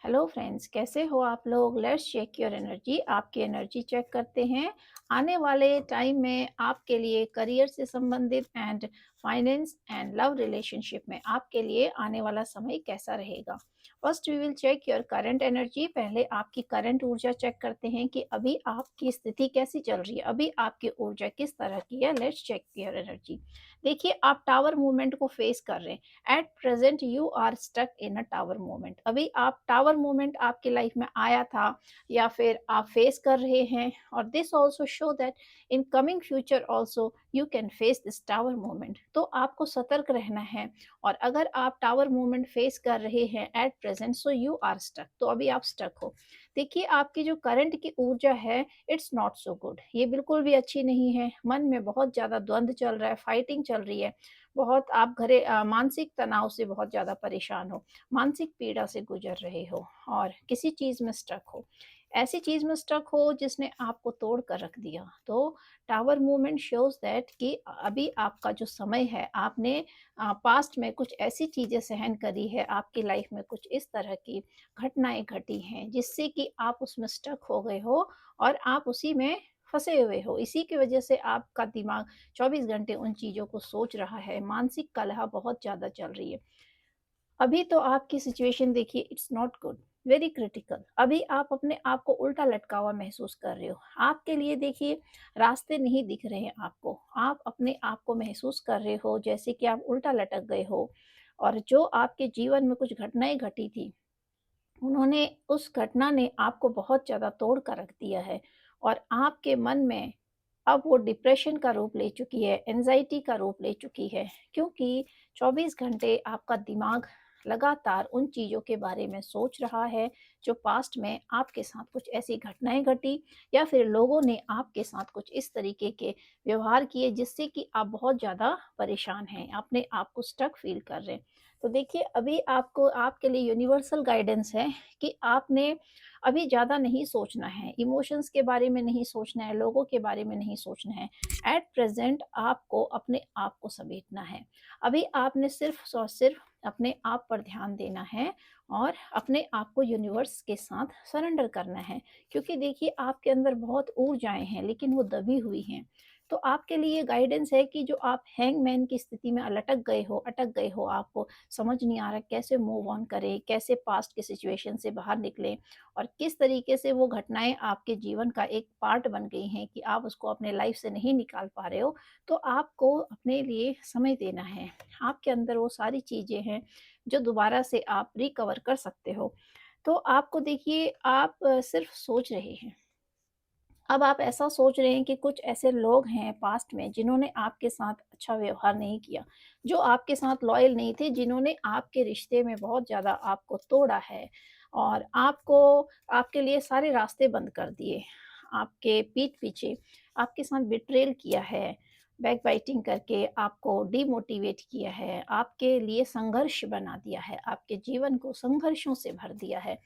Hello friends, कैसे हो आप लोग? Let's check your energy. आपकी एनर्जी चेक करते हैं। आने वाले टाइम में आपके लिए करियर से संबंधित and finance and love relationship में आपके लिए आने वाला समय कैसा रहेगा। First we will check your current energy. पहले आपकी करंट ऊर्जा चेक करते हैं कि अभी आपकी स्थिति कैसी चल रही है, अभी आपकी ऊर्जा किस तरह की है। Let's check your energy. देखिए, आप टावर मूवमेंट को फेस कर रहे हैं। At present you are stuck in a tower moment. अभी आप टावर मोमेंट आपकी लाइफ में आया था या फिर आप फेस कर रहे हैं, और this also show that in coming future also you can face this tower moment. तो आपको सतर्क रहना है। और अगर आप टावर मोमेंट फेस कर रहे हैं at present, so you are stuck, तो अभी आप स्टक हो। देखिए, आपकी जो करंट की ऊर्जा है, इट्स नॉट सो गुड। ये बिल्कुल भी अच्छी नहीं है। मन में बहुत ज़्यादा द्वंद्व चल रहा है, फाइटिंग चल रही है। बहुत आप मानसिक तनाव से बहुत ज़्यादा परेशान हो, मानसिक पीड़ा से गुज़र रहे हो और किसी चीज़ में स्टक हो। ऐसी चीज़ में स्टक हो जिसने आपको तोड़ कर रख दिया। तो टावर मूवमेंट शोज़ दैट कि अभी आपका जो समय है, आपने पास्ट में कुछ ऐसी चीज़ें सहन करी है, आपकी लाइफ में कुछ इस तरह की घटनाएँ घटी हैं, जिससे कि आप उसमें स्टक हो गए हो और आप उसी में फँसे हुए हो। इसी की वज़ह से आपका दिमाग 24 घंटे उन चीज़ों को सोच रहा है, मानसिक कलह बहुत ज़्यादा चल रही है। अभी तो आपकी सिचुएशन देखिए, it's not good, very critical. अभी आप अपने आप को उल्टा लटका हुआ महसूस कर रहे हो। आपके लिए देखिए, रास्ते नहीं दिख रहे हैं आपको। आप अपने आप को महसूस कर रहे हो जैसे कि आप उल्टा लटक गए हो, और जो आपके जीवन में कुछ घटनाएँ घटी थी, उन्होंने उस घटना ने आपको बहुत ज़्यादा तोड़ कर रख दिया है। और आपके मन में अब वो डिप्रेशन का रूप ले चुकी है, एंग्ज़ायटी का रूप ले चुकी है, क्योंकि 24 घंटे आपका दिमाग लगातार उन चीज़ों के बारे में सोच रहा है, जो पास्ट में आपके साथ कुछ ऐसी घटनाएँ घटी या फिर लोगों ने आपके साथ कुछ इस तरीके के व्यवहार किए, जिससे कि आप बहुत ज़्यादा परेशान हैं, अपने आप को स्टक फ़ील कर रहे हैं। तो देखिए, अभी आपको आपके लिए यूनिवर्सल गाइडेंस है कि आपने अभी ज़्यादा नहीं सोचना है, इमोशंस के बारे में नहीं सोचना है, लोगों के बारे में नहीं सोचना है। एट प्रेज़ेंट आपको अपने आप को समेटना है। अभी आपने सिर्फ़ और सिर्फ़ अपने आप पर ध्यान देना है और अपने आप को यूनिवर्स के साथ सरेंडर करना है। क्योंकि देखिए, आपके अंदर बहुत ऊर्जाएँ हैं, लेकिन वो दबी हुई हैं। तो आपके लिए गाइडेंस है कि जो आप हैंगमैन की स्थिति में अटक गए हो, आपको समझ नहीं आ रहा कैसे मूव ऑन करें, कैसे पास्ट के सिचुएशन से बाहर निकलें, और किस तरीके से वो घटनाएँ आपके जीवन का एक पार्ट बन गई हैं कि आप उसको अपने लाइफ से नहीं निकाल पा रहे हो। तो आपको अपने लिए समय देना है। आपके अंदर वो सारी चीज़ें हैं जो दोबारा से आप रिकवर कर सकते हो। तो आपको देखिए, आप सिर्फ़ सोच रहे हैं। अब आप ऐसा सोच रहे हैं कि कुछ ऐसे लोग हैं पास्ट में जिन्होंने आपके साथ अच्छा व्यवहार नहीं किया, जो आपके साथ लॉयल नहीं थे, जिन्होंने आपके रिश्ते में बहुत ज़्यादा आपको तोड़ा है और आपको आपके लिए सारे रास्ते बंद कर दिए। आपके पीठ पीछे आपके साथ बिट्रेयल किया है, बैकबाइटिंग करके आपको डिमोटिवेट किया है, आपके लिए संघर्ष बना दिया है, आपके जीवन को संघर्षों से भर दिया है।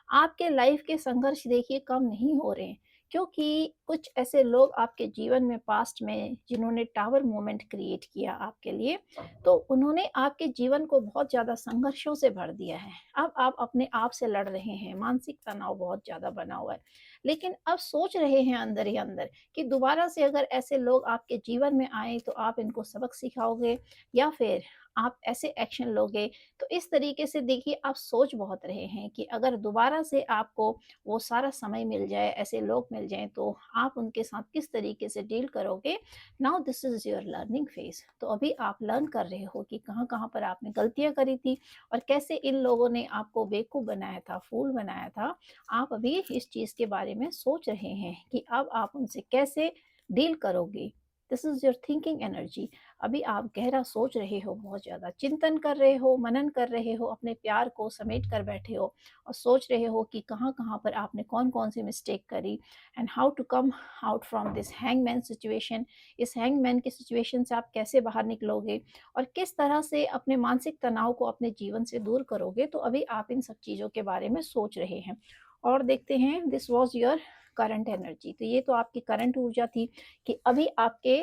आपके लाइफ के संघर्ष देखिए कम नहीं हो रहे हैं, क्योंकि कुछ ऐसे लोग आपके जीवन में पास्ट में जिन्होंने टावर मोमेंट क्रिएट किया आपके लिए, तो उन्होंने आपके जीवन को बहुत ज़्यादा संघर्षों से भर दिया है। अब आप अपने आप से लड़ रहे हैं, मानसिक तनाव बहुत ज़्यादा बना हुआ है। लेकिन अब सोच रहे हैं अंदर ही अंदर कि दोबारा से अगर ऐसे लोग आपके जीवन में आएँ तो आप इनको सबक सिखाओगे या फिर आप ऐसे एक्शन लोगे। तो इस तरीके से देखिए, आप सोच बहुत रहे हैं कि अगर दोबारा से आपको वो सारा समय मिल जाए, ऐसे लोग मिल जाएँ, तो आप उनके साथ किस तरीके से डील करोगे। Now this is your learning phase. तो अभी आप लर्न कर रहे हो कि कहाँ-कहाँ पर आपने गलतियाँ करी थी और कैसे इन लोगों ने आपको बेवकूफ़ बनाया था, फूल बनाया था। आप अभी इस चीज़ के बारे में सोच रहे हैं कि अब आप उनसे कैसे डील करोगे। This is your thinking energy. अभी आप गहरा सोच रहे हो, बहुत ज़्यादा चिंतन कर रहे हो, मनन कर रहे हो, अपने प्यार को समेट कर बैठे हो और सोच रहे हो कि कहाँ-कहाँ पर आपने कौन-कौन सी मिस्टेक करी and how to come out from this hangman situation. इस हैंगमैन की सिचुएशन से आप कैसे बाहर निकलोगे और किस तरह से अपने मानसिक तनाव को अपने जीवन से दूर करोगे। तो अभी आप इन सब चीज़ों के बारे में सोच रहे हैं। और देखते हैं, this was your current energy. तो ये तो आपकी करंट ऊर्जा थी कि अभी आपके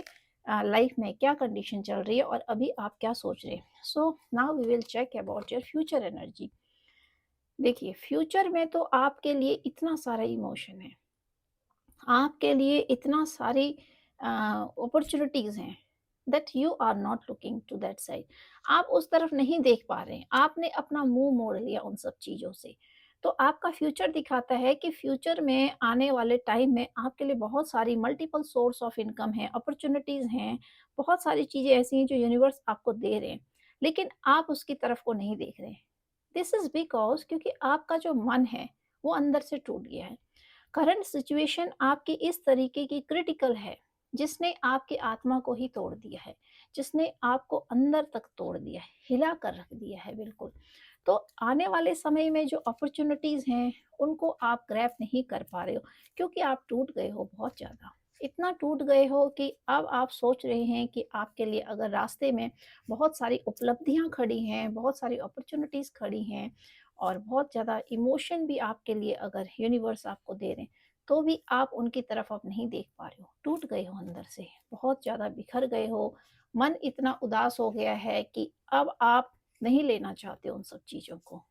लाइफ में क्या कंडीशन चल रही है और अभी आप क्या सोच रहे हैं। So now we will check about your future energy. देखिए, फ्यूचर में तो आपके लिए इतना सारा इमोशन है, आपके लिए इतना सारी अपॉर्चुनिटीज़ हैं that you are not looking to that side. आप उस तरफ नहीं देख पा रहे हैं, आपने अपना मुँह मोड़ लिया उन सब चीज़ों से। तो आपका फ्यूचर दिखाता है कि फ्यूचर में आने वाले टाइम में आपके लिए बहुत सारी मल्टीपल सोर्स ऑफ इनकम है, अपॉर्चुनिटीज़ हैं, बहुत सारी चीज़ें ऐसी हैं जो यूनिवर्स आपको दे रहे हैं, लेकिन आप उसकी तरफ को नहीं देख रहे हैं। दिस इज़ बिकॉज़ क्योंकि आपका जो मन है, वो अंदर से टूट गया है। करंट सिचुएशन आपकी इस तरीके की क्रिटिकल है जिसने आपकी आत्मा को ही तोड़ दिया है, जिसने आपको अंदर तक तोड़ दिया है, हिला कर रख दिया है बिल्कुल। तो आने वाले समय में जो अपॉर्चुनिटीज हैं उनको आप ग्रैब नहीं कर पा रहे हो क्योंकि आप टूट गए हो बहुत ज़्यादा। इतना टूट गए हो कि अब आप सोच रहे हैं कि आपके लिए अगर रास्ते में बहुत सारी उपलब्धियां खड़ी हैं, बहुत सारी अपॉर्चुनिटीज खड़ी हैं और बहुत ज़्यादा इमोशन भी आपके लिए अगर यूनिवर्स आपको दे रहे हैं, तो भी आप उनकी तरफ अब नहीं देख पा रहे हो। टूट गए हो अंदर से, बहुत ज़्यादा बिखर गए हो, मन इतना उदास हो गया है कि अब आप नहीं लेना चाहते उन सब चीज़ों को।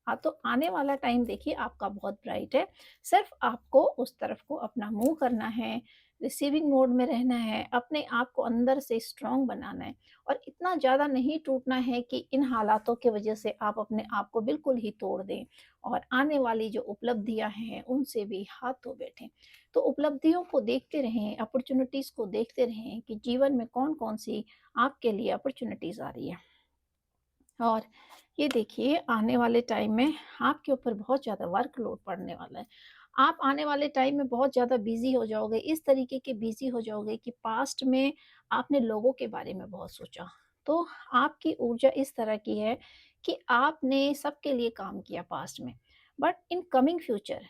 हाँ, तो आने वाला टाइम देखिए आपका बहुत ब्राइट है। सिर्फ़ आपको उस तरफ को अपना मूव करना है, रिसीविंग मोड में रहना है, अपने आप को अंदर से स्ट्रॉन्ग बनाना है और इतना ज़्यादा नहीं टूटना है कि इन हालातों की वज़ह से आप अपने आप को बिल्कुल ही तोड़ दें और आने वाली जो उपलब्धियाँ हैं, उनसे भी हाथ धो बैठें। तो उपलब्धियों को देखते रहें, अपॉर्च्युनिटीज़ को देखते रहें कि जीवन में कौन-कौन सी आपके लिए अपॉर्च्युनिटीज़ आ रही है। और ये देखिए आने वाले टाइम में आपके ऊपर बहुत ज़्यादा वर्कलोड पड़ने वाला है। आप आने वाले टाइम में बहुत ज़्यादा बिज़ी हो जाओगे, इस तरीके के बिज़ी हो जाओगे कि पास्ट में आपने लोगों के बारे में बहुत सोचा। तो आपकी ऊर्जा इस तरह की है कि आपने सबके लिए काम किया पास्ट में, बट इन कमिंग फ्यूचर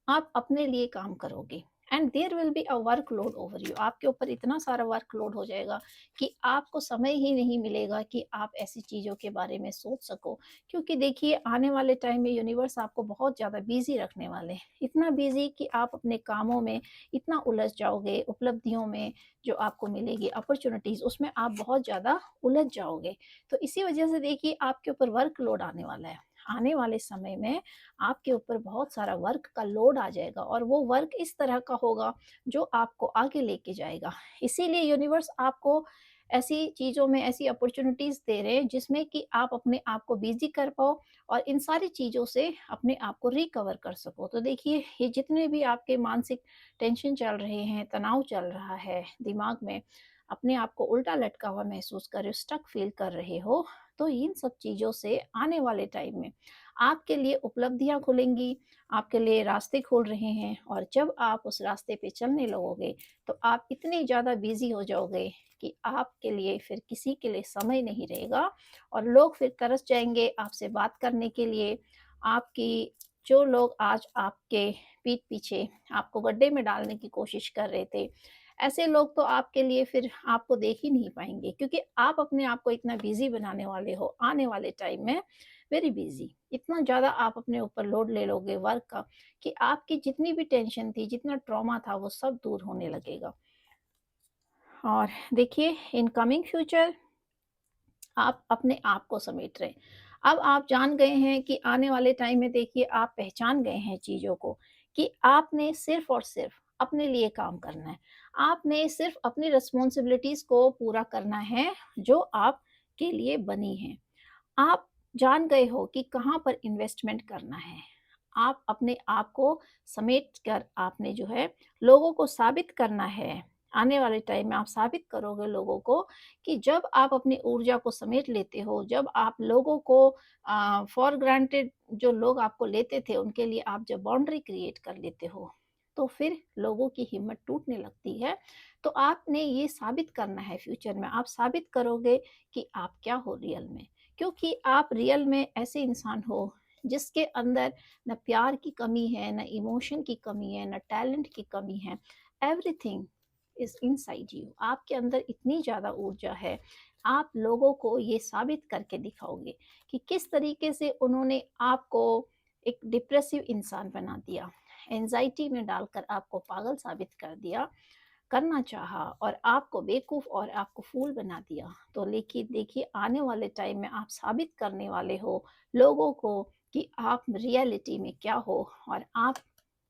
आप अपने लिए काम करोगे and there will be a workload over you. आपके ऊपर इतना सारा वर्कलोड हो जाएगा कि आपको समय ही नहीं मिलेगा कि आप ऐसी चीज़ों के बारे में सोच सको। क्योंकि देखिए आने वाले टाइम में यूनिवर्स आपको बहुत ज़्यादा बिजी रखने वाले हैं, इतना बिजी कि आप अपने कामों में इतना उलझ जाओगे, उपलब्धियों में जो आपको मिलेगी अपॉर्चुनिटीज़ उसमें आप बहुत ज़्यादा उलझ जाओगे। तो इसी वजह से देखिए आपके ऊपर वर्कलोड आने वाला है। आने वाले समय में आपके ऊपर बहुत सारा वर्क का लोड आ जाएगा और वो वर्क इस तरह का होगा जो आपको आगे लेके जाएगा। इसीलिए यूनिवर्स आपको ऐसी चीज़ों में ऐसी अपॉर्च्युनिटीज़ दे रहे हैं जिसमें कि आप अपने आप को बिज़ी कर पाओ और इन सारी चीज़ों से अपने आप को रिकवर कर सको। तो देखिए ये जितने भी आपके मानसिक टेंशन चल रहे हैं, तनाव चल रहा है दिमाग में, अपने आप को उल्टा लटका हुआ महसूस कर रहे हो, स्टक फ़ील कर रहे हो, तो इन सब चीज़ों से आने वाले टाइम में आपके लिए उपलब्धियाँ खुलेंगी, आपके लिए रास्ते खुल रहे हैं और जब आप उस रास्ते पे चलने लगोगे, तो आप इतने ज़्यादा बिज़ी हो जाओगे कि आपके लिए फिर किसी के लिए समय नहीं रहेगा और लोग फिर तरस जाएँगे आपसे बात करने के लिए। आपकी जो लोग आज आपके पीठ पीछे आपको गड्ढे में डालने की कोशिश कर रहे थे, ऐसे लोग तो आपके लिए फिर आपको देख ही नहीं पाएँगे क्योंकि आप अपने आप को इतना बिज़ी बनाने वाले हो आने वाले टाइम में, वेरी बिज़ी। इतना ज़्यादा आप अपने ऊपर लोड ले लोगे वर्क का कि आपकी जितनी भी टेंशन थी, जितना ट्रॉमा था, वो सब दूर होने लगेगा। और देखिए इन कमिंग फ्यूचर आप अपने आप को समेट रहे हैं। अब आप जान गए हैं कि आने वाले टाइम में देखिए आप पहचान गए हैं चीज़ों को कि आपने सिर्फ़ और सिर्फ़ अपने लिए काम करना है। आपने सिर्फ़ अपनी रिस्पॉन्सिबिलिटीज़ को पूरा करना है जो आपके लिए बनी हैं। आप जान गए हो कि कहाँ पर इन्वेस्टमेंट करना है। आप अपने आप को समेट कर आपने जो है लोगों को साबित करना है। आने वाले टाइम में आप साबित करोगे लोगों को कि जब आप अपनी ऊर्जा को समेट लेते हो, जब आप लोगों को फॉर ग्रांटेड जो लोग आपको लेते थे, उनके लिए आप जब बाउंड्री क्रिएट कर लेते हो, तो फिर लोगों की हिम्मत टूटने लगती है। तो आपने ये साबित करना है फ्यूचर में, आप साबित करोगे कि आप क्या हो रियल में। क्योंकि आप रियल में ऐसे इंसान हो जिसके अंदर न प्यार की कमी है, न इमोशन की कमी है, न टैलेंट की कमी है। Everything is inside you. आपके अंदर इतनी ज़्यादा ऊर्जा है, आप लोगों को ये साबित करके दिखाओगे कि किस तरीके से उन्होंने आपको एक डिप्रेसिव इंसान बना दिया, एंग्ज़ायटी में डालकर आपको पागल साबित कर दिया, करना चाहा और आपको बेवकूफ़ और आपको फ़ूल बना दिया। तो लेकिन देखिए आने वाले टाइम में आप साबित करने वाले हो लोगों को कि आप रियलिटी में क्या हो और आप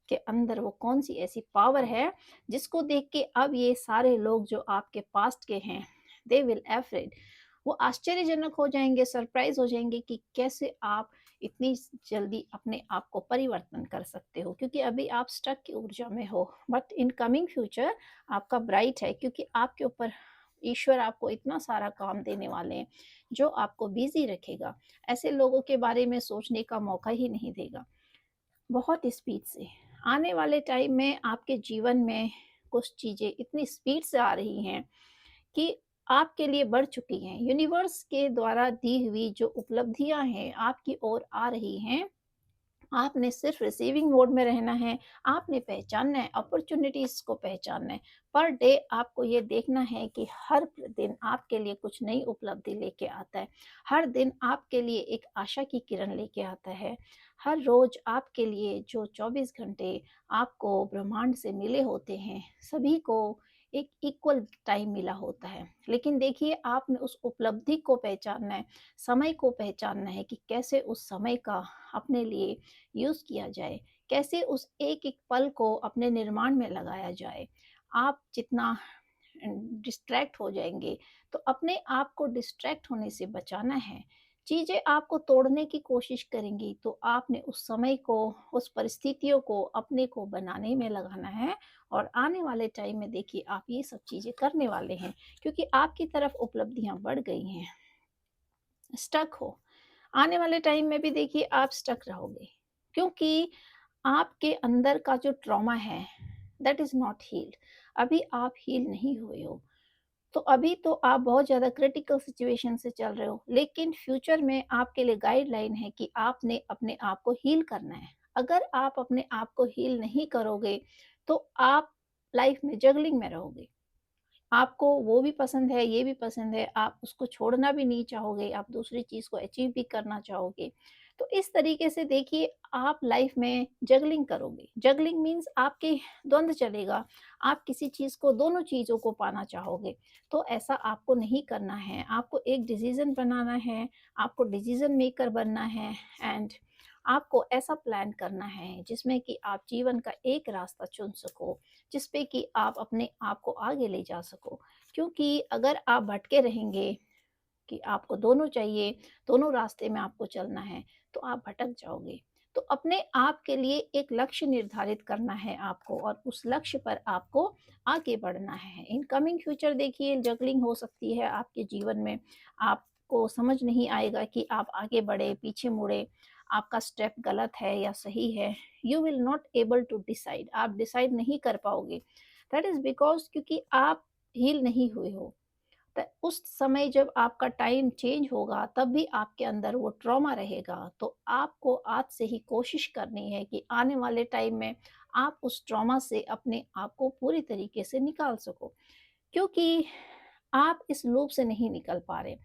के अंदर वो कौन सी ऐसी पावर है जिसको देख के अब ये सारे लोग जो आपके पास्ट के हैं, दे विल अफ्रेड, वो आश्चर्यजनक हो जाएंगे, सरप्राइज हो जाएंगे कि कैसे आप इतनी जल्दी अपने आप को परिवर्तन कर सकते हो, क्योंकि अभी आप स्टक की ऊर्जा में हो। बट इन कमिंग फ्यूचर आपका ब्राइट है, क्योंकि आपके ऊपर ईश्वर आपको इतना सारा काम देने वाले हैं जो आपको बिजी रखेगा, ऐसे लोगों के बारे में सोचने का मौका ही नहीं देगा। बहुत स्पीड से आने वाले टाइम में आपके जीवन में कुछ चीज़ें इतनी स्पीड से आ रही हैं कि आपके लिए बढ़ चुकी हैं। यूनिवर्स के द्वारा दी हुई जो उपलब्धियां हैं आपकी ओर आ रही हैं, आपने सिर्फ रिसीविंग मोड में रहना है। आपने पहचानना है, अपॉर्चुनिटीज़ को पहचानना है। पर डे आपको ये देखना है कि हर दिन आपके लिए कुछ नई उपलब्धि लेके आता है। हर दिन आपके लिए एक आशा की किरण लेके आता है। हर रोज़ आपके लिए जो 24 घंटे आपको ब्रह्मांड से मिले होते हैं, सभी को एक इक्वल टाइम मिला होता है। लेकिन देखिए, आपने उस उपलब्धि को पहचानना है, समय को पहचानना है कि कैसे उस समय का अपने लिए यूज़ किया जाए, कैसे उस एक-एक पल को अपने निर्माण में लगाया जाए। आप जितना डिस्ट्रैक्ट हो जाएँगे, तो अपने आप को डिस्ट्रैक्ट होने से बचाना है। चीज़ें आपको तोड़ने की कोशिश करेंगी, तो आपने उस समय को, उस परिस्थितियों को अपने को बनाने में लगाना है और आने वाले टाइम में देखिए आप ये सब चीज़ें करने वाले हैं, क्योंकि आपकी तरफ उपलब्धियाँ बढ़ गई हैं। स्टक हो, आने वाले टाइम में भी देखिए आप स्टक रहोगे, क्योंकि आपके अंदर का जो ट्रॉमा है दैट इज़ नॉट हील्ड। अभी आप हील नहीं हुए हो। तो अभी तो आप बहुत ज़्यादा क्रिटिकल सिचुएशन से चल रहे हो, लेकिन फ्यूचर में आपके लिए गाइडलाइन है कि आपने अपने आप को हील करना है। अगर आप अपने आप को हील नहीं करोगे, तो आप लाइफ में जगलिंग में रहोगे। आपको वो भी पसंद है, ये भी पसंद है, आप उसको छोड़ना भी नहीं चाहोगे, आप दूसरी चीज़ को अचीव भी करना चाहोगे। तो इस तरीके से देखिए आप लाइफ में जगलिंग करोगे। जगलिंग मीन्स आपके द्वंद चलेगा, आप किसी चीज़ को, दोनों चीज़ों को पाना चाहोगे। तो ऐसा आपको नहीं करना है, आपको एक डिसीज़न बनाना है, आपको डिसीज़न मेकर बनना है एंड आपको ऐसा प्लान करना है जिसमें कि आप जीवन का एक रास्ता चुन सको, जिस पे कि आप अपने आप को आगे ले जा सको। क्योंकि अगर आप भटके रहेंगे कि आपको दोनों चाहिए, दोनों रास्ते में आपको चलना है, तो आप भटक जाओगे। तो अपने आप के लिए एक लक्ष्य निर्धारित करना है आपको और उस लक्ष्य पर आपको आगे बढ़ना है। इन कमिंग फ्यूचर देखिए जगलिंग हो सकती है आपके जीवन में। आपको समझ नहीं आएगा कि आप आगे बढ़े, पीछे मुड़े, आपका स्टेप गलत है या सही है। You will not able to decide, आप डिसाइड नहीं कर पाओगे। दैट इज़ बिकॉज़ क्योंकि आप हील नहीं हुए हो। उस समय जब आपका टाइम चेंज होगा तब भी आपके अंदर वो ट्रॉमा रहेगा। तो आपको आज से ही कोशिश करनी है कि आने वाले टाइम में आप उस ट्रॉमा से अपने आप को पूरी तरीके से निकाल सको, क्योंकि आप इस लूप से नहीं निकल पा रहे।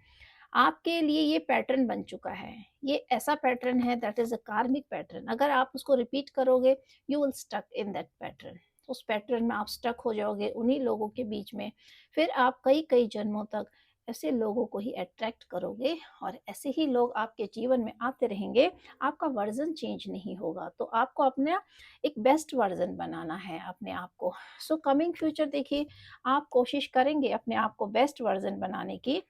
आपके लिए ये पैटर्न बन चुका है, ये ऐसा पैटर्न है, दैट इज अ कार्मिक पैटर्न। अगर आप उसको रिपीट करोगे, you will stuck in that pattern. उस पैटर्न में आप स्टक हो जाओगे उन्हीं लोगों के बीच में। फिर आप कई कई जन्मों तक ऐसे लोगों को ही अट्रैक्ट करोगे और ऐसे ही लोग आपके जीवन में आते रहेंगे। आपका वर्जन चेंज नहीं होगा। तो आपको अपना एक बेस्ट वर्जन बनाना है अपने आप को। सो कमिंग फ्यूचर देखिए आप कोशिश करेंगे अपने आप को बेस्ट वर्जन बनाने की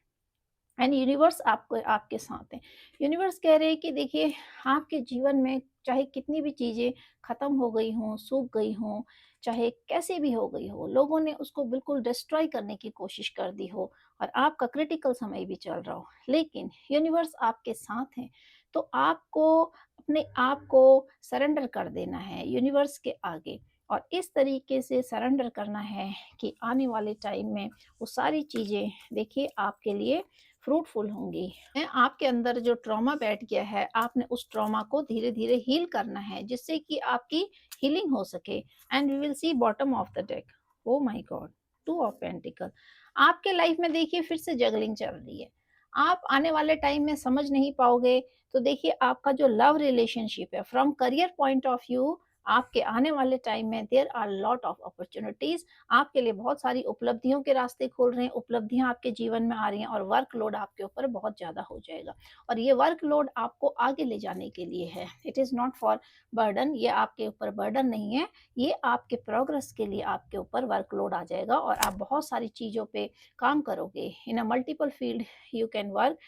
एंड यूनिवर्स आपको, आपके साथ है। यूनिवर्स कह रहे हैं कि देखिए आपके जीवन में चाहे कितनी भी चीज़ें ख़त्म हो गई हों, सूख गई हों, चाहे कैसे भी हो गई हो, लोगों ने उसको बिल्कुल डिस्ट्रॉय करने की कोशिश कर दी हो और आपका क्रिटिकल समय भी चल रहा हो, लेकिन यूनिवर्स आपके साथ है। तो आपको अपने आप को सरेंडर कर देना है यूनिवर्स के आगे और इस तरीके से सरेंडर करना है कि आने वाले टाइम में वो सारी चीज़ें देखिए आपके लिए फ्रूटफुल होंगी। आपके अंदर जो ट्रॉमा बैठ गया है, आपने उस ट्रॉमा को धीरे-धीरे हील करना है, जिससे कि आपकी हीलिंग हो सके and we will see bottom of the deck. Oh my god! 2 of pentacle. आपके लाइफ में देखिए फिर से जगलिंग चल रही है। आप आने वाले टाइम में समझ नहीं पाओगे, तो देखिए आपका जो लव रिलेशनशिप है from career point of view, आपके आने वाले टाइम में there are lot of opportunities, आपके लिए बहुत सारी उपलब्धियों के रास्ते खोल रहे हैं, उपलब्धियाँ आपके जीवन में आ रही हैं और वर्कलोड आपके ऊपर बहुत ज़्यादा हो जाएगा। और ये वर्कलोड आपको आगे ले जाने के लिए है। It is not for burden, ये आपके ऊपर बर्डन नहीं है, ये आपके प्रोग्रेस के लिए आपके ऊपर वर्कलोड आ जाएगा और आप बहुत सारी चीज़ों पे काम करोगे। In a multiple field you can work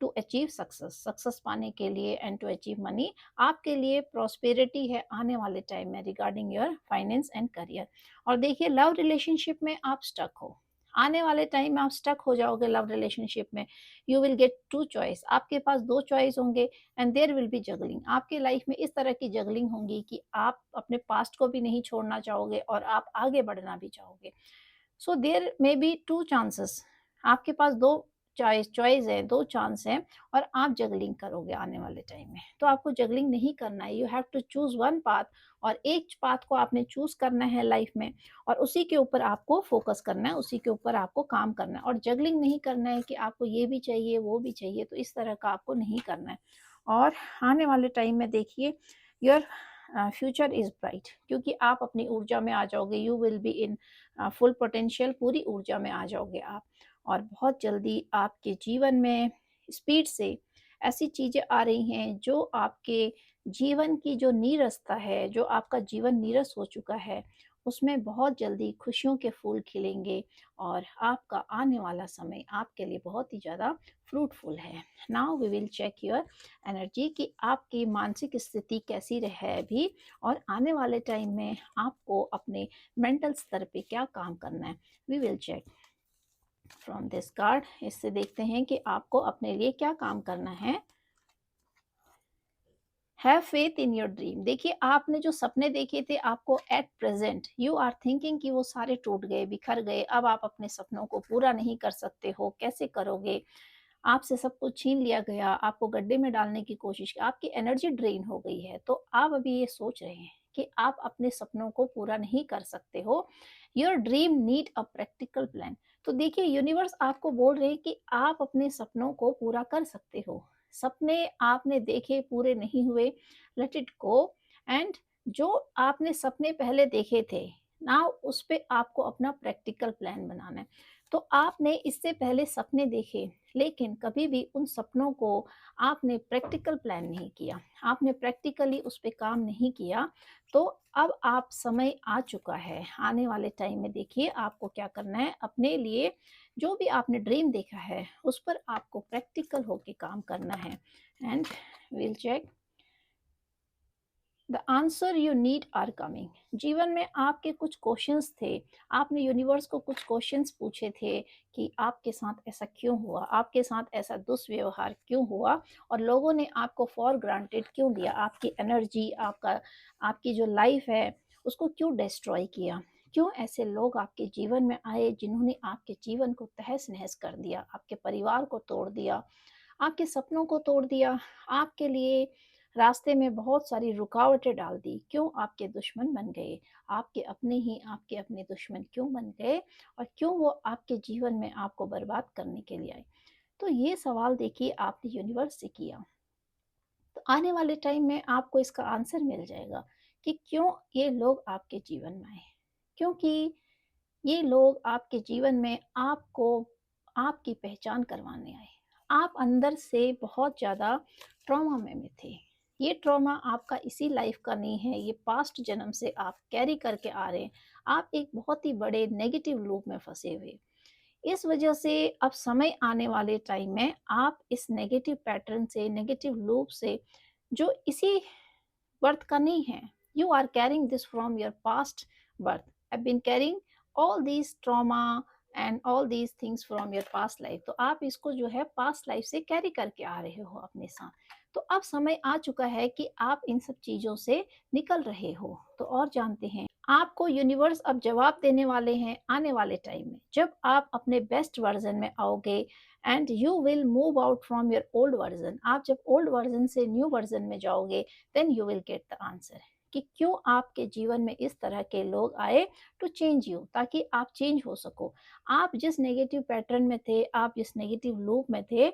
to achieve success, success पाने के लिए एंड टू अचीव मनी। आपके लिए प्रॉस्पेरिटी है आने वाले टाइम में regarding your finance and career. और देखिए लव रिलेशनशिप में आप स्टक हो, आने वाले टाइम में आप स्टक हो जाओगे लव रिलेशनशिप में। You will get two choice, आपके पास दो चॉइस होंगे and there will be juggling. आपकी लाइफ में इस तरह की जगलिंग होंगी कि आप अपने पास्ट को भी नहीं छोड़ना चाहोगे और आप आगे बढ़ना भी चाहोगे। So there may be two chances, आपके पास दो चॉइस है, दो चांस है और आप जगलिंग करोगे आने वाले टाइम में। तो आपको जगलिंग नहीं करना है, you have to choose one path और एक पाथ को आपने चूज करना है लाइफ में और उसी के ऊपर आपको फोकस करना है, उसी के ऊपर आपको काम करना है और जगलिंग नहीं करना है कि आपको ये भी चाहिए वो भी चाहिए, तो इस तरह का आपको नहीं करना है। और आने वाले टाइम में देखिए योर फ्यूचर इज ब्राइट, क्योंकि आप अपनी ऊर्जा में आ जाओगे, you will be in full potential, पूरी ऊर्जा में आ जाओगे आप। और बहुत जल्दी आपके जीवन में स्पीड से ऐसी चीज़ें आ रही हैं जो आपके जीवन की जो नीरसता है, जो आपका जीवन नीरस हो चुका है, उसमें बहुत जल्दी खुशियों के फूल खिलेंगे और आपका आने वाला समय आपके लिए बहुत ही ज़्यादा फ्रूटफुल है। Now we will check your energy कि आपकी मानसिक स्थिति कैसी है अभी और आने वाले टाइम में आपको अपने मेंटल स्तर पे क्या काम करना है। We will check from this card, इससे देखते हैं कि आपको अपने लिए क्या काम करना है। Have faith in your dream, देखिए आपने जो सपने देखे थे आपको at present you are thinking कि वो सारे टूट गए बिखर गए, अब आप अपने सपनों को पूरा नहीं कर सकते हो, कैसे करोगे, आपसे सब कुछ छीन लिया गया, आपको गड्ढे में डालने की कोशिश की, आपकी एनर्जी ड्रेन हो गई है, तो आप अभी ये सोच रहे हैं कि आप अपने सपनों को पूरा नहीं कर सकते हो। Your dream need a practical plan. तो देखिए यूनिवर्स आपको बोल रहे हैं कि आप अपने सपनों को पूरा कर सकते हो। सपने आपने देखे पूरे नहीं हुए, लेट इट गो। एंड जो आपने सपने पहले देखे थे ना, उस पे आपको अपना प्रैक्टिकल प्लान बनाना है। तो आपने इससे पहले सपने देखे लेकिन कभी भी उन सपनों को आपने प्रैक्टिकल प्लान नहीं किया, आपने प्रैक्टिकली उस पर काम नहीं किया। तो अब आप समय आ चुका है, आने वाले टाइम में देखिए आपको क्या करना है अपने लिए, जो भी आपने ड्रीम देखा है उस पर आपको प्रैक्टिकल होके काम करना है। And will check the answer you need are coming. जीवन में आपके कुछ क्वेश्चंस थे, आपने यूनिवर्स को कुछ क्वेश्चंस पूछे थे कि आपके साथ ऐसा क्यों हुआ, आपके साथ ऐसा दुष्व्यवहार क्यों हुआ और लोगों ने आपको फॉर ग्रांटेड क्यों लिया, आपकी एनर्जी, आपका आपकी जो लाइफ है उसको क्यों डिस्ट्रॉय किया, क्यों ऐसे लोग आपके जीवन में आए जिन्होंने आपके जीवन को तहस नहस कर दिया, आपके परिवार को तोड़ दिया, आपके सपनों को तोड़ दिया, आपके लिए रास्ते में बहुत सारी रुकावटें डाल दी, क्यों आपके दुश्मन बन गए, आपके अपने ही आपके अपने दुश्मन क्यों बन गए और क्यों वो आपके जीवन में आपको बर्बाद करने के लिए आए। तो ये सवाल देखिए आपने यूनिवर्स से किया, तो आने वाले टाइम में आपको इसका आंसर मिल जाएगा कि क्यों ये लोग आपके जीवन में आए। क्योंकि ये लोग आपके जीवन में आपको आपकी पहचान करवाने आए। आप अंदर से बहुत ज़्यादा ट्रॉमा में थे। ये ट्रॉमा आपका इसी लाइफ का नहीं है, ये पास्ट जन्म से आप कैरी करके आ रहे हैं। आप एक बहुत ही बड़े नेगेटिव लूप में फंसे हुए, इस वजह से अब समय आने वाले टाइम में आप इस नेगेटिव पैटर्न से, नेगेटिव लूप से, जो इसी birth का नहीं है, you are carrying this from your past birth, have been carrying all these trauma and all these things from your past life। तो आप इसको जो है पास्ट लाइफ से कैरी करके आ रहे हो अपने साथ। तो अब समय आ चुका है कि आप इन सब चीज़ों से निकल रहे हो। तो और जानते हैं आपको यूनिवर्स अब जवाब देने वाले हैं आने वाले टाइम में, जब आप अपने बेस्ट वर्जन में आओगे and you will move out from your old version. आप जब ओल्ड वर्जन से न्यू वर्जन में जाओगे then you will get the answer कि क्यों आपके जीवन में इस तरह के लोग आए टू चेंज यू, ताकि आप चेंज हो सको। आप जिस नेगेटिव पैटर्न में थे, आप जिस नेगेटिव लूप में थे,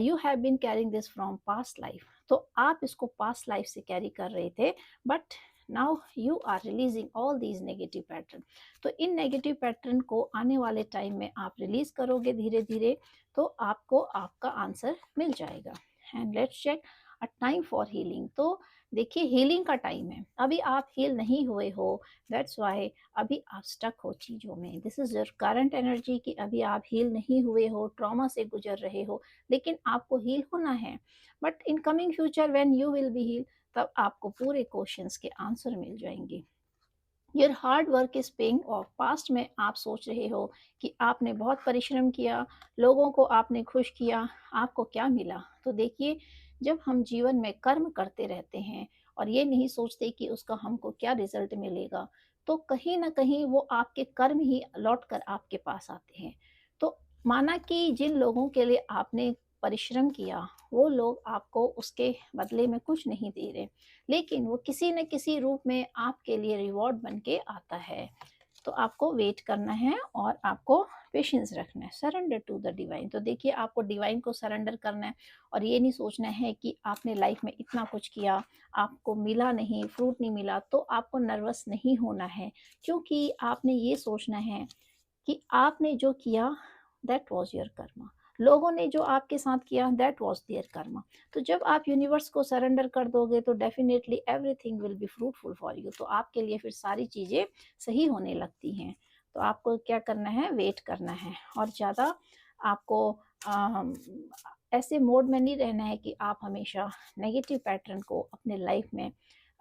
you have been carrying this from past life. तो आप इसको पास्ट लाइफ से कैरी कर रहे थे, but now you are releasing all these negative pattern. तो इन नेगेटिव पैटर्न को आने वाले टाइम में आप रिलीज करोगे धीरे धीरे, तो आपको आपका आंसर मिल जाएगा। And let's check a time for healing. तो देखिए हीलिंग का टाइम है, अभी आप हील नहीं हुए हो, दैट्स वाई अभी आप स्टक हो चीज़ों में। This is your current energy कि अभी आप हील नहीं हुए हो, ट्रॉमा से गुजर रहे हो, लेकिन आपको हील होना है। But in coming future when you will be heal, तब आपको पूरे क्वेश्चंस के आंसर मिल जाएंगे। Your hard work is paying off. Past में आप सोच रहे हो कि आपने बहुत परिश्रम किया, लोगों को आपने खुश किया, आपको क्या मिला? तो देखिए, जब हम जीवन में कर्म करते रहते हैं और ये नहीं सोचते कि उसका हमको क्या रिजल्ट मिलेगा, तो कहीं ना कहीं वो आपके कर्म ही लौट कर आपके पास आते हैं। तो माना कि जिन लोगों के लिए आपने परिश्रम किया, वो लोग आपको उसके बदले में कुछ नहीं दे रहे, लेकिन वो किसी न किसी रूप में आपके लिए रिवॉर्ड बन के आता है। तो आपको वेट करना है और आपको पेशेंस रखना है। Surrender to the divine. तो देखिए, आपको डिवाइन को सरेंडर करना है और ये नहीं सोचना है कि आपने लाइफ में इतना कुछ किया, आपको मिला नहीं, फ्रूट नहीं मिला, तो आपको नर्वस नहीं होना है। क्योंकि आपने ये सोचना है कि आपने जो किया दैट वाज योर कर्मा, लोगों ने जो आपके साथ किया दैट वाज देयर कर्मा। तो जब आप यूनिवर्स को सरेंडर कर दोगे, तो definitely everything will be fruitful for you. तो आपके लिए फिर सारी चीज़ें सही होने लगती हैं। तो आपको क्या करना है, वेट करना है। और ज़्यादा आपको अम, ऐसे मोड में नहीं रहना है कि आप हमेशा नेगेटिव पैटर्न को अपने लाइफ में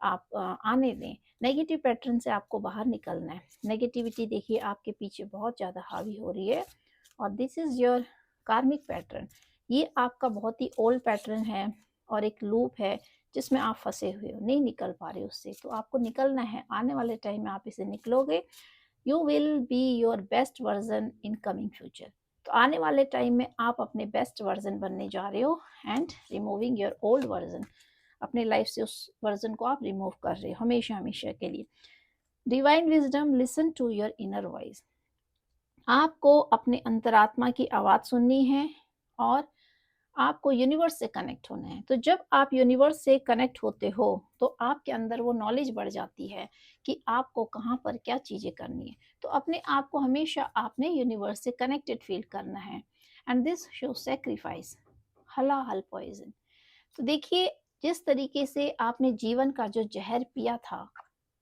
आप आने दें। नेगेटिव पैटर्न से आपको बाहर निकलना है। नेगेटिविटी देखिए आपके पीछे बहुत ज़्यादा हावी हो रही है, और दिस इज़ योर कार्मिक पैटर्न। ये आपका बहुत ही ओल्ड पैटर्न है और एक लूप है जिसमें आप फंसे हुए हो, नहीं निकल पा रहे उससे। तो आपको निकलना है, आने वाले टाइम में आप इसे निकलोगे। You will be your best version in coming future. तो आने वाले टाइम में आप अपने बेस्ट वर्जन बनने जा रहे हो, and removing your old version. अपने लाइफ से उस वर्जन को आप रिमूव कर रहे हो हमेशा हमेशा के लिए। Divine wisdom, listen to your inner voice. आपको अपने अंतरात्मा की आवाज़ सुननी है और आपको यूनिवर्स से कनेक्ट होना है। तो जब आप यूनिवर्स से कनेक्ट होते हो, तो आपके अंदर वो नॉलेज बढ़ जाती है कि आपको कहाँ पर क्या चीज़ें करनी है। तो अपने आप को हमेशा आपने यूनिवर्स से कनेक्टेड फील करना है। And this show sacrifice, halahal poison. तो देखिए, जिस तरीके से आपने जीवन का जो जहर पिया था,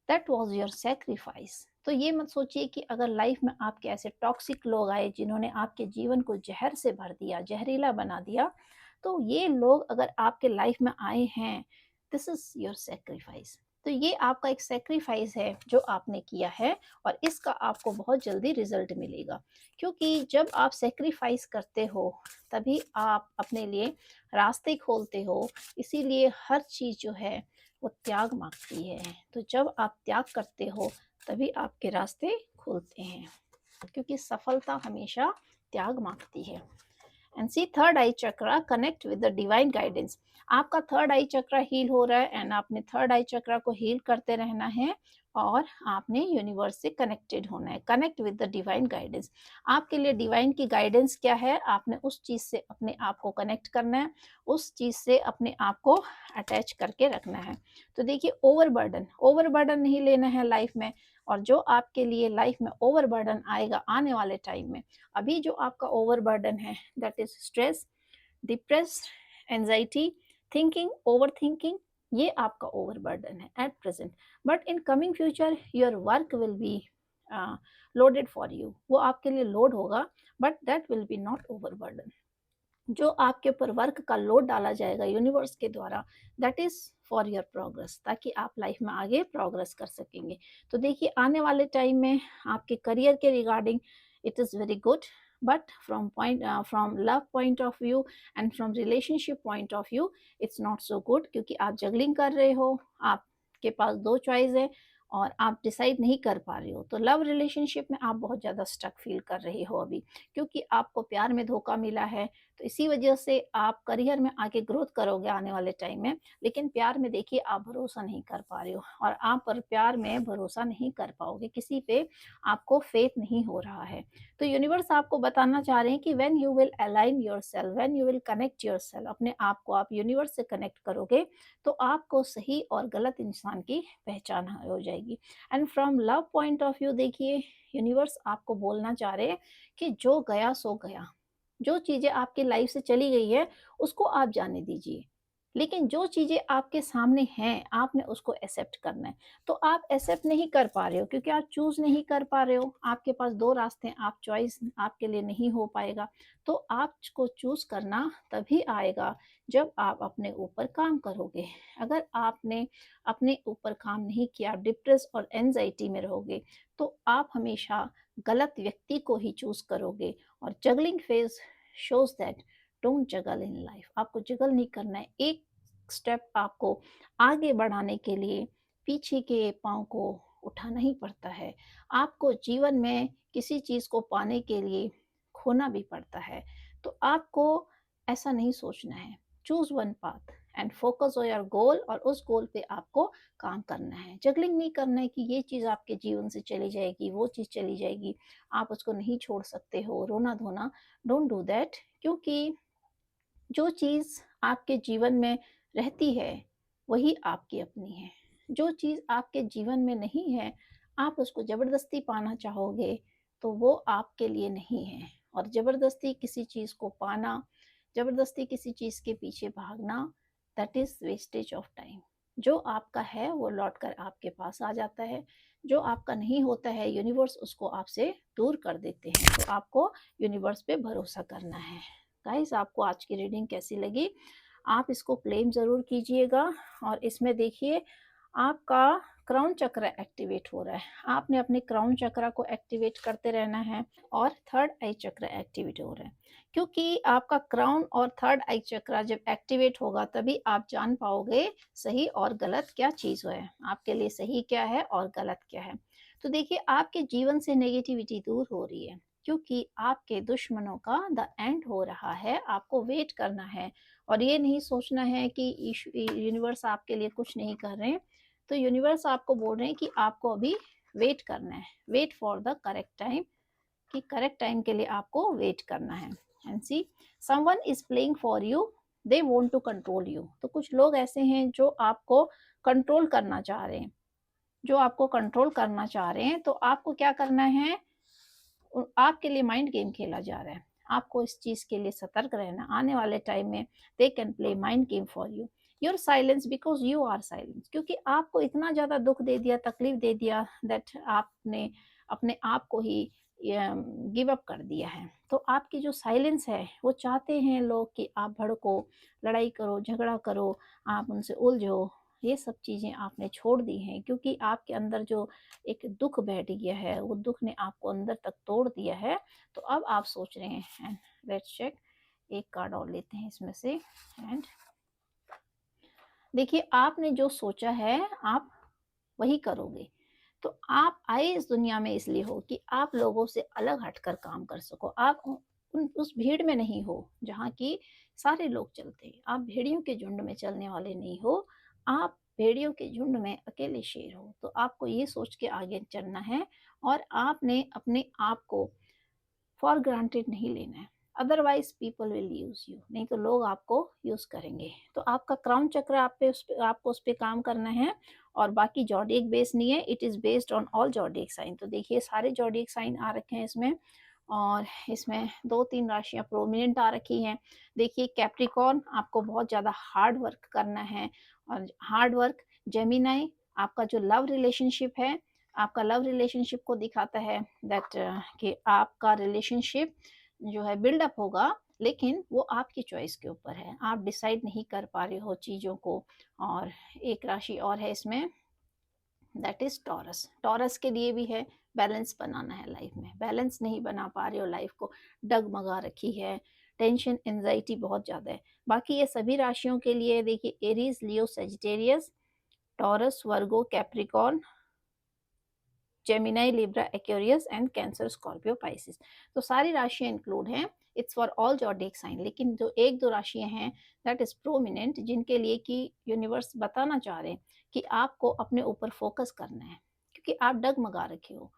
दैट वॉज योर सेक्रीफाइस। तो ये मत सोचिए कि अगर लाइफ में आपके ऐसे टॉक्सिक लोग आए जिन्होंने आपके जीवन को जहर से भर दिया, जहरीला बना दिया, तो ये लोग अगर आपके लाइफ में आए हैं, दिस इज योर सेक्रीफाइस। तो ये आपका एक सेक्रीफाइस है जो आपने किया है, और इसका आपको बहुत जल्दी रिजल्ट मिलेगा। क्योंकि जब आप सेक्रीफाइस करते हो, तभी आप अपने लिए रास्ते खोलते हो। इसीलिए हर चीज़ जो है वो त्याग मांगती है। तो जब आप त्याग करते हो, तभी आपके रास्ते खुलते हैं, क्योंकि सफलता हमेशा त्याग मांगती है। And see third eye chakra connect with the divine guidance. आपका थर्ड आई चक्रा हील हो रहा है, एंड आपने थर्ड आई चक्रा को हील करते रहना है, और आपने यूनिवर्स से कनेक्टेड होना है। Connect with the divine guidance. आपके लिए डिवाइन की गाइडेंस क्या है, आपने उस चीज़ से अपने आप को कनेक्ट करना है, उस चीज़ से अपने आप को अटैच करके रखना है। तो देखिए, ओवरबर्डन नहीं लेना है लाइफ में। और जो आपके लिए लाइफ में ओवरबर्डन आएगा आने वाले टाइम में, अभी जो आपका ओवरबर्डन है that is stress, depress, anxiety, thinking, over thinking, ये आपका ओवरबर्डन है at present. But in coming future your work will be loaded for you. वो आपके लिए लोड होगा, but that will be not overburden. जो आपके ऊपर वर्क का लोड डाला जाएगा यूनिवर्स के द्वारा, that is for your progress, ताकि आप लाइफ में आगे प्रोग्रेस कर सकेंगे। तो देखिए, आने वाले टाइम में आपके करियर के regarding it is very good, but from love point of view and from relationship point of view it's not so good. क्योंकि आप जगलिंग कर रहे हो, आपके पास दो चॉइस है, और आप डिसाइड नहीं कर पा रहे हो। तो लव रिलेशनशिप में आप बहुत ज़्यादा स्टक फील कर रहे हो अभी, क्योंकि आपको प्यार में धोखा मिला है। तो इसी वजह से आप करियर में आगे ग्रोथ करोगे आने वाले टाइम में, लेकिन प्यार में देखिए आप भरोसा नहीं कर पा रहे हो और आप पर प्यार में भरोसा नहीं कर पाओगे, किसी पे आपको फेथ नहीं हो रहा है। तो यूनिवर्स आपको बताना चाह रहे हैं कि when you will align yourself, when you will connect yourself, अपने आप को आप यूनिवर्स से कनेक्ट करोगे तो आपको सही और गलत इंसान की पहचान हो जाएगी। And from love point of view देखिए, यूनिवर्स आपको बोलना चाह रहे हैं कि जो गया सो गया। जो चीज़ें आपकी लाइफ से चली गई है उसको आप जाने दीजिए, लेकिन जो चीज़ें आपके सामने हैं आपने उसको एक्सेप्ट करना है। तो आप एक्सेप्ट नहीं कर पा रहे हो क्योंकि आप चूज़ नहीं कर पा रहे हो। आपके पास 2 रास्ते हैं, आप चॉइस आपके लिए नहीं हो पाएगा। तो आपको चूज़ करना तभी आएगा जब आप अपने ऊपर काम करोगे। अगर आपने अपने ऊपर काम नहीं किया, आप डिप्रेस और एंग्ज़ायटी में रहोगे, तो आप हमेशा गलत व्यक्ति को ही चूज़ करोगे। और juggling phase shows that don't juggle in life. आपको जगल नहीं करना है। एक स्टेप आपको आगे बढ़ाने के लिए पीछे के पाँव को उठाना ही पड़ता है। आपको जीवन में किसी चीज़ को पाने के लिए खोना भी पड़ता है। तो आपको ऐसा नहीं सोचना है। Choose one path and focus on your goal, और उस गोल पे आपको काम करना है। जगलिंग नहीं करना है कि ये चीज़ आपके जीवन से चली जाएगी, वो चीज़ चली जाएगी, आप उसको नहीं छोड़ सकते हो, रोना-धोना, डोंट डू दैट। क्योंकि जो चीज़ आपके जीवन में रहती है, वही आपकी अपनी है। जो चीज़ आपके जीवन में नहीं है, आप उसको ज़बरदस्ती पाना चाहोगे, तो वो आपके लिए नहीं है। और ज़बरदस्ती किसी चीज़ को पाना, ज़बरदस्ती किसी चीज़ के पीछे भागना, that is wastage of time. जो आपका है, वो लौट कर आपके पास आ जाता है। जो आपका नहीं होता है, यूनिवर्स उसको आपसे दूर कर देते हैं। तो आपको यूनिवर्स पे भरोसा करना है। गाइस, आपको आज की रीडिंग कैसी लगी? आप इसको क्लेम ज़रूर कीजिएगा। और इसमें देखिए आपका क्राउन चक्र एक्टिवेट हो रहा है। आपने अपने क्राउन चक्र को एक्टिवेट करते रहना है। और थर्ड आई चक्र एक्टिवेट हो रहा है, क्योंकि आपका क्राउन और थर्ड आई चक्र जब एक्टिवेट होगा तभी आप जान पाओगे सही और गलत क्या चीज़ है, आपके लिए सही क्या है और गलत क्या है। तो देखिए आपके जीवन से नेगेटिविटी दूर हो रही है, क्योंकि आपके दुश्मनों का द एंड हो रहा है। आपको वेट करना है और ये नहीं सोचना है कि यूनिवर्स आपके लिए कुछ नहीं कर रहे हैं। तो यूनिवर्स आपको बोल रहे हैं कि आपको अभी वेट करना है, wait for the correct time, कि करेक्ट टाइम के लिए आपको वेट करना है। And see, someone is playing for you, they want to control you. तो कुछ लोग ऐसे हैं जो आपको कंट्रोल करना चाह रहे हैं, जो आपको कंट्रोल करना चाह रहे हैं। तो आपको क्या करना है, आपके लिए माइंड गेम खेला जा रहा है। आपको इस चीज़ के लिए सतर्क रहना। आने वाले टाइम में they can play mind game for you. Your silence because you are silence, क्योंकि आपको इतना ज़्यादा दुख दे दिया, तकलीफ दे दिया, दैट आपने अपने आप को ही गिव अप कर दिया है। तो आपकी जो साइलेंस है, वो चाहते हैं लोग कि आप भड़को, लड़ाई करो, झगड़ा करो, आप उनसे उलझो। ये सब चीज़ें आपने छोड़ दी हैं, क्योंकि आपके अंदर जो एक दुख बैठ गया है, वो दुख ने आपको अंदर तक तोड़ दिया है। तो अब आप सोच रहे हैं, लेट्स चेक, एक कार्ड और लेते हैं इसमें से। एंड देखिए आपने जो सोचा है आप वही करोगे। तो आप आए इस दुनिया में इसलिए हो कि आप लोगों से अलग हटकर काम कर सको। आप उस भीड़ में नहीं हो जहाँ की सारे लोग चलते हैं। आप भेड़ियों के झुंड में चलने वाले नहीं हो। आप भेड़ियों के झुंड में अकेले शेर हो। तो आपको ये सोच के आगे चलना है और आपने अपने आप को फॉर ग्रांटेड नहीं लेना है। Otherwise people will use you, नहीं तो लोग आपको यूज करेंगे। तो आपका क्राउन चक्र आपको उस पर काम करना है। और बाकी जॉडिक बेस नहीं है, it is based on all zodiac sign. तो देखिए सारे जॉडिक साइन आ रखे हैं इसमें, और इसमें 2-3 राशियां प्रोमिनेंट आ रखी हैं। देखिए कैप्रिकॉर्न, आपको बहुत ज़्यादा हार्ड वर्क करना है। और हार्ड वर्क, जेमिनाई, आपका जो लव रिलेशनशिप है, आपका लव रिलेशनशिप को दिखाता है दैट कि आपका रिलेशनशिप जो है बिल्डअप होगा, लेकिन वो आपकी चॉइस के ऊपर है। आप डिसाइड नहीं कर पा रहे हो चीज़ों को। और एक राशि और है इसमें, दैट इज टॉरस। टॉरस के लिए भी है बैलेंस बनाना है लाइफ में। बैलेंस नहीं बना पा रहे हो, लाइफ को डगमगा रखी है, टेंशन एंजाइटी बहुत ज़्यादा है। बाकी ये सभी राशियों के लिए देखिए, Aries, Leo, Sagittarius, Taurus, Virgo, Capricorn, Gemini, Libra, Aquarius and Cancer, Scorpio, Pisces. तो सारी राशियां इंक्लूड हैं, it's for all zodiac sign. लेकिन जो एक दो राशियां हैं दैट इज प्रोमिनेंट, जिनके लिए कि यूनिवर्स बताना चाह रहे हैं कि आपको अपने ऊपर फोकस करना है, क्योंकि आप डगमगा रखे हो।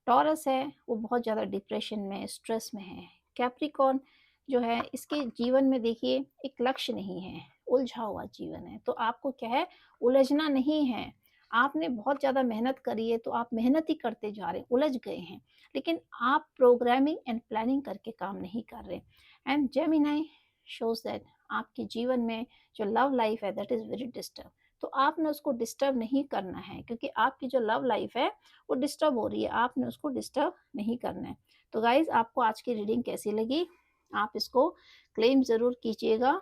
टॉरस है वो बहुत ज़्यादा डिप्रेशन में, स्ट्रेस में है। कैप्रिकॉर्न जो है इसके जीवन में देखिए एक लक्ष्य नहीं है, उलझा हुआ जीवन है। तो आपको क्या है, उलझना नहीं है। आपने बहुत ज़्यादा मेहनत करी है तो आप मेहनत ही करते जा रहे हैं, उलझ गए हैं, लेकिन आप प्रोग्रामिंग एंड प्लानिंग करके काम नहीं कर रहे। एंड जेमिनाई शोज दैट आपके जीवन में जो लव लाइफ है दैट इज़ वेरी डिस्टर्ब। तो आपने उसको डिस्टर्ब नहीं करना है, क्योंकि आपकी जो लव लाइफ है वो डिस्टर्ब हो रही है, आपने उसको डिस्टर्ब नहीं करना है। तो गाइज आपको आज की रीडिंग कैसी लगी, आप इसको क्लेम ज़रूर कीजिएगा।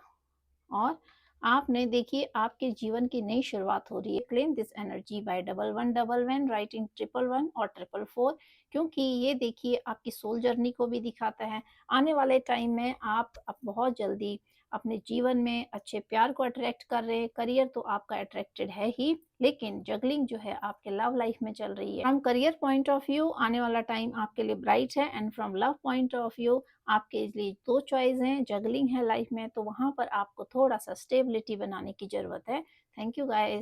और आपने देखिए आपके जीवन की नई शुरुआत हो रही है। Claim this energy by 1111 writing 111 और 444, क्योंकि ये देखिए आपकी सोल जर्नी को भी दिखाता है। आने वाले टाइम में आप अब बहुत जल्दी अपने जीवन में अच्छे प्यार को अट्रैक्ट कर रहे हैं। करियर तो आपका अट्रैक्टेड है ही, लेकिन जगलिंग जो है आपके लव लाइफ में चल रही है। From career point of view आने वाला टाइम आपके लिए ब्राइट है, and from love point of view आपके लिए दो चॉइस हैं, जगलिंग है लाइफ में, तो वहाँ पर आपको थोड़ा सा स्टेबिलिटी बनाने की ज़रूरत है। Thank you guys.